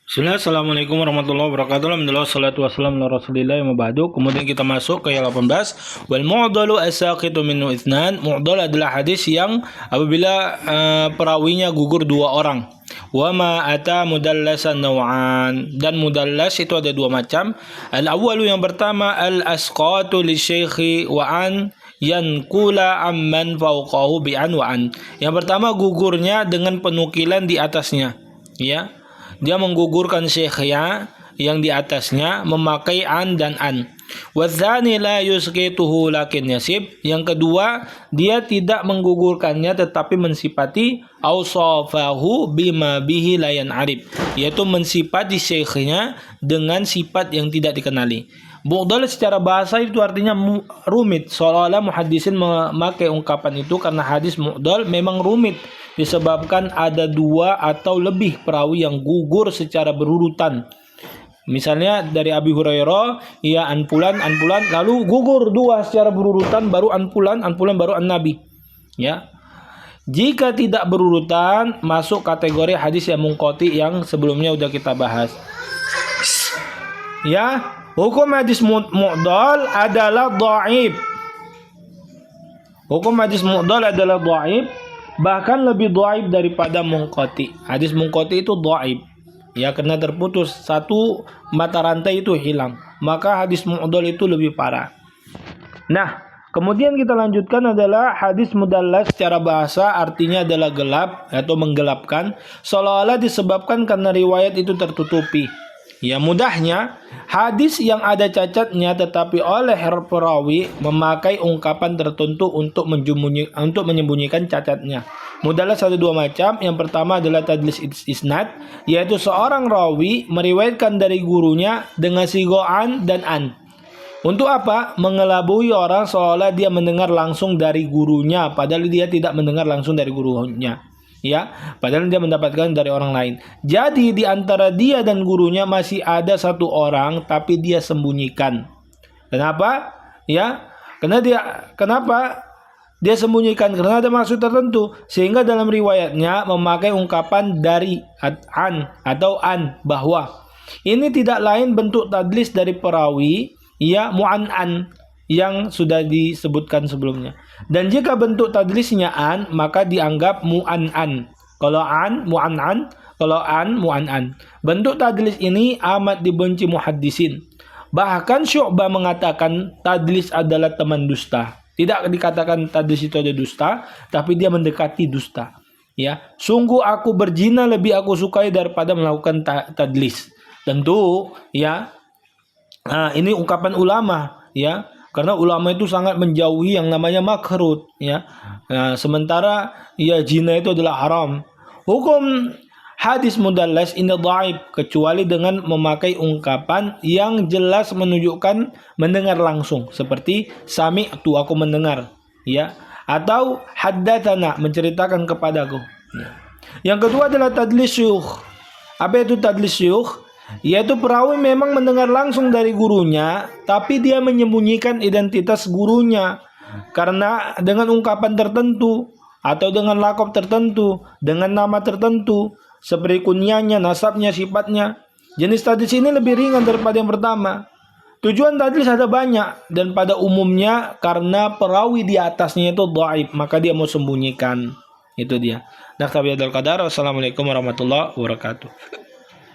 Bismillah, Assalamualaikum warahmatullahi wabarakatuh. Alhamdulillah, salatu wassalamu ala rasulillah wa ba'du. Kemudian kita masuk ke yang 18. Wal mu'dalu as-saqitu minhu itsnan. Mu'dal adalah hadis yang apabila perawinya gugur dua orang. Wa ma ata mudallasan naw'an. Dan mudallas itu ada dua macam. Al-awwalu yang pertama al-asqatu li syaikhi wa an yankula amman fauqahu bi an wa an. Yang pertama gugurnya dengan penukilan di atasnya, ya. Dia menggugurkan syekhnya yang di atasnya memakai an dan an. Wadzani la yusqituhu lakin yasib. Yang kedua, dia tidak menggugurkannya tetapi mensifati ausafahu bima bihi la yan'arib, yaitu mensifati syekhnya dengan sifat yang tidak dikenali. Mu'dal secara bahasa itu artinya rumit. Seolah-olah muhaddisin memakai ungkapan itu karena hadis mu'dal memang rumit disebabkan ada dua atau lebih perawi yang gugur secara berurutan. Misalnya dari Abi Hurairah, ia anpulan, lalu gugur dua secara berurutan, baru anpulan, baru an-nabi. Ya. Jika tidak berurutan, masuk kategori hadis yang munqati yang sebelumnya udah kita bahas. Ya, hukum hadis mu'dal adalah dhaif. Hukum hadis mu'dal adalah dhaif, bahkan lebih dhaif daripada munqati. Hadis munqati itu dhaif, ya, karena terputus satu mata rantai itu hilang. Maka hadis mu'dal itu lebih parah. Nah, kemudian kita lanjutkan adalah hadis mudallas. Secara bahasa artinya adalah gelap atau menggelapkan, seolah-olah disebabkan karena riwayat itu tertutupi. Ya, mudahnya hadis yang ada cacatnya tetapi oleh perawi memakai ungkapan tertentu untuk menyembunyikan cacatnya. Mudallas ada dua macam. Yang pertama adalah tadlis isnad, yaitu seorang rawi meriwayatkan dari gurunya dengan sigoan dan an. Untuk apa? Mengelabui orang seolah dia mendengar langsung dari gurunya, padahal dia tidak mendengar langsung dari gurunya. Ya, padahal dia mendapatkan dari orang lain. Jadi di antara dia dan gurunya masih ada satu orang, tapi dia sembunyikan. Kenapa? Ya, kenapa dia sembunyikan? Karena ada maksud tertentu. Sehingga dalam riwayatnya memakai ungkapan dari an atau an, bahwa ini tidak lain bentuk tadlis dari perawi, ya, mu'an'an, yang sudah disebutkan sebelumnya. Dan jika bentuk tadlisnya an, maka dianggap mu'an'an. Kalau an, mu'an'an. Kalau an, mu'an'an. Bentuk tadlis ini amat dibenci muhaddisin. Bahkan Syu'bah mengatakan tadlis adalah teman dusta. Tidak dikatakan tadlis itu ada dusta, tapi dia mendekati dusta. Ya, sungguh aku berzina lebih aku sukai daripada melakukan tadlis. Tentu, ya, ini ungkapan ulama, ya. Karena ulama itu sangat menjauhi yang namanya makruh, ya. Nah, sementara ya zina itu adalah haram. Hukum hadis mudallas ini dhaif kecuali dengan memakai ungkapan yang jelas menunjukkan mendengar langsung, seperti sami'tu, aku mendengar, ya, atau haddatsana, menceritakan kepadaku. Ya. Yang kedua adalah tadlis syukh. Apa itu tadlis syukh? Yaitu perawi memang mendengar langsung dari gurunya, tapi dia menyembunyikan identitas gurunya karena dengan ungkapan tertentu atau dengan lakop tertentu, dengan nama tertentu seperti kunyahnya, nasabnya, sifatnya. Jenis tadlis ini lebih ringan daripada yang pertama. Tujuan tadlis ada banyak, dan pada umumnya karena perawi di atasnya itu dhaif, maka dia mau sembunyikan. Itu dia. Nah, Wassalamualaikum warahmatullahi wabarakatuh.